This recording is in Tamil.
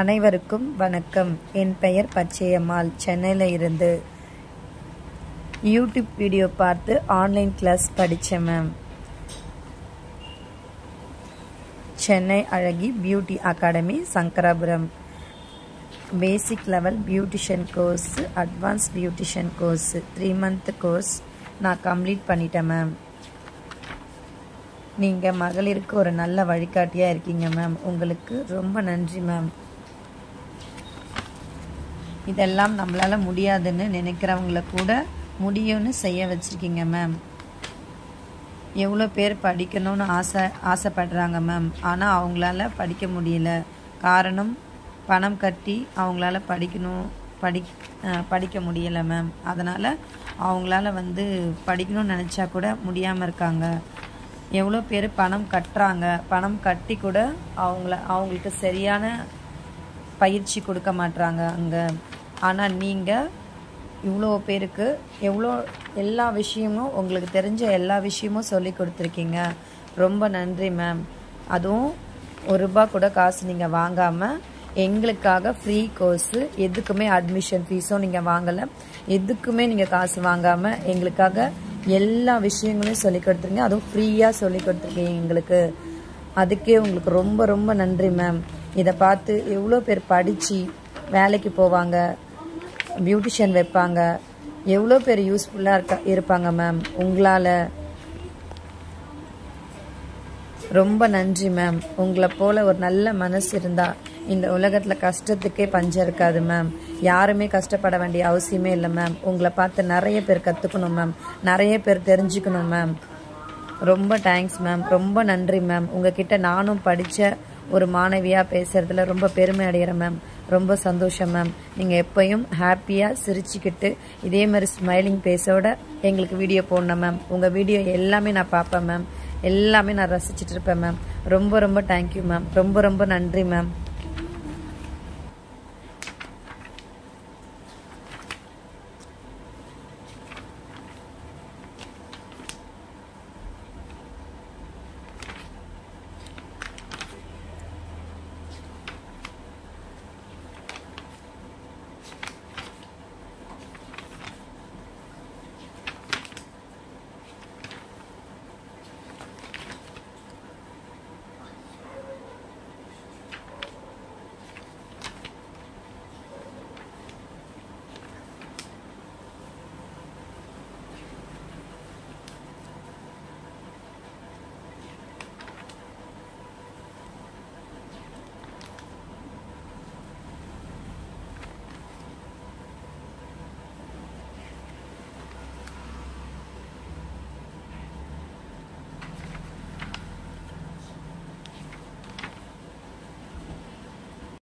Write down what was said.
அனைவருக்கும் வணக்கம். என் பெயர் பச்சையம்மாள். சென்னையில் இருந்து யூடியூப் வீடியோ பார்த்து ஆன்லைன் கிளாஸ் படித்தேன் மேம். சென்னை அழகி beauty academy, Sankarapuram. Basic level beautician course, advance beautician course 3 month course நான் கம்ப்ளீட் பண்ணிட்டேன் மேம். நீங்கள் மகளிருக்கு ஒரு நல்ல வழிகாட்டியாக இருக்கீங்க மேம். உங்களுக்கு ரொம்ப நன்றி மேம். இதெல்லாம் நம்மளால் முடியாதுன்னு நினைக்கிறவங்கள கூட முடியும்னு செய்ய வச்சுருக்கீங்க மேம். எவ்வளோ பேர் படிக்கணும்னு ஆசைப்படுறாங்க மேம். ஆனால் அவங்களால படிக்க முடியல. காரணம், பணம் கட்டி அவங்களால படிக்க முடியலை மேம். அதனால் அவங்களால படிக்கணும்னு நினச்சா கூட முடியாமல் இருக்காங்க. எவ்வளோ பேர் பணம் கட்டுறாங்க, பணம் கட்டி கூட அவங்களுக்கு சரியான பயிற்சி கொடுக்க மாட்றாங்க அங்கே. ஆனால் நீங்கள் இவ்வளோ பேருக்கு எல்லா விஷயமும், உங்களுக்கு தெரிஞ்ச எல்லா விஷயமும் சொல்லி கொடுத்துருக்கீங்க. ரொம்ப நன்றி மேம். அதுவும் ₹1 கூட காசு நீங்கள் வாங்காமல் எங்களுக்காக ஃப்ரீ கோர்ஸு, எதுக்குமே அட்மிஷன் ஃபீஸும் நீங்கள் வாங்கலை, எதுக்குமே நீங்கள் காசு வாங்காமல் எங்களுக்காக எல்லா விஷயங்களையும் சொல்லி கொடுத்துருங்க. அதுவும் ஃப்ரீயாக சொல்லி கொடுத்துருக்கீங்க எங்களுக்கு. அதுக்கே உங்களுக்கு ரொம்ப ரொம்ப நன்றி மேம். இதை பார்த்து எவ்வளோ பேர் படித்து வேலைக்கு போவாங்க, பியூட்டிஷியன் வைப்பாங்க, எவ்வளோ பேர் யூஸ்ஃபுல்லாக இருப்பாங்க மேம். உங்களால் ரொம்ப நன்றி மேம். உங்களை போல் ஒரு நல்ல மனசு இருந்தால் இந்த உலகத்தில் கஷ்டத்துக்கே பஞ்சம் இருக்காது மேம். யாருமே கஷ்டப்பட வேண்டிய அவசியமே இல்லை மேம். உங்களை பார்த்து நிறைய பேர் கற்றுக்கணும் மேம், நிறைய பேர் தெரிஞ்சுக்கணும் மேம். ரொம்ப தேங்க்ஸ் மேம். ரொம்ப நன்றி மேம். உங்ககிட்ட நானும் படித்த ஒரு மாணவியாக பேசுகிறதுல ரொம்ப பெருமை அடைகிறேன் மேம். ரொம்ப சந்தோஷம் மேம். நீங்கள் எப்போயும் ஹாப்பியாக சிரிச்சுக்கிட்டு இதே மாதிரி ஸ்மைலிங் பேஸோட எங்களுக்கு வீடியோ போடணும் மேம். உங்கள் வீடியோ எல்லாமே நான் பார்ப்பேன் மேம். எல்லாமே நான் ரசிச்சுட்டு இருப்பேன் மேம். ரொம்ப ரொம்ப தேங்க்யூ மேம். ரொம்ப ரொம்ப நன்றி மேம்.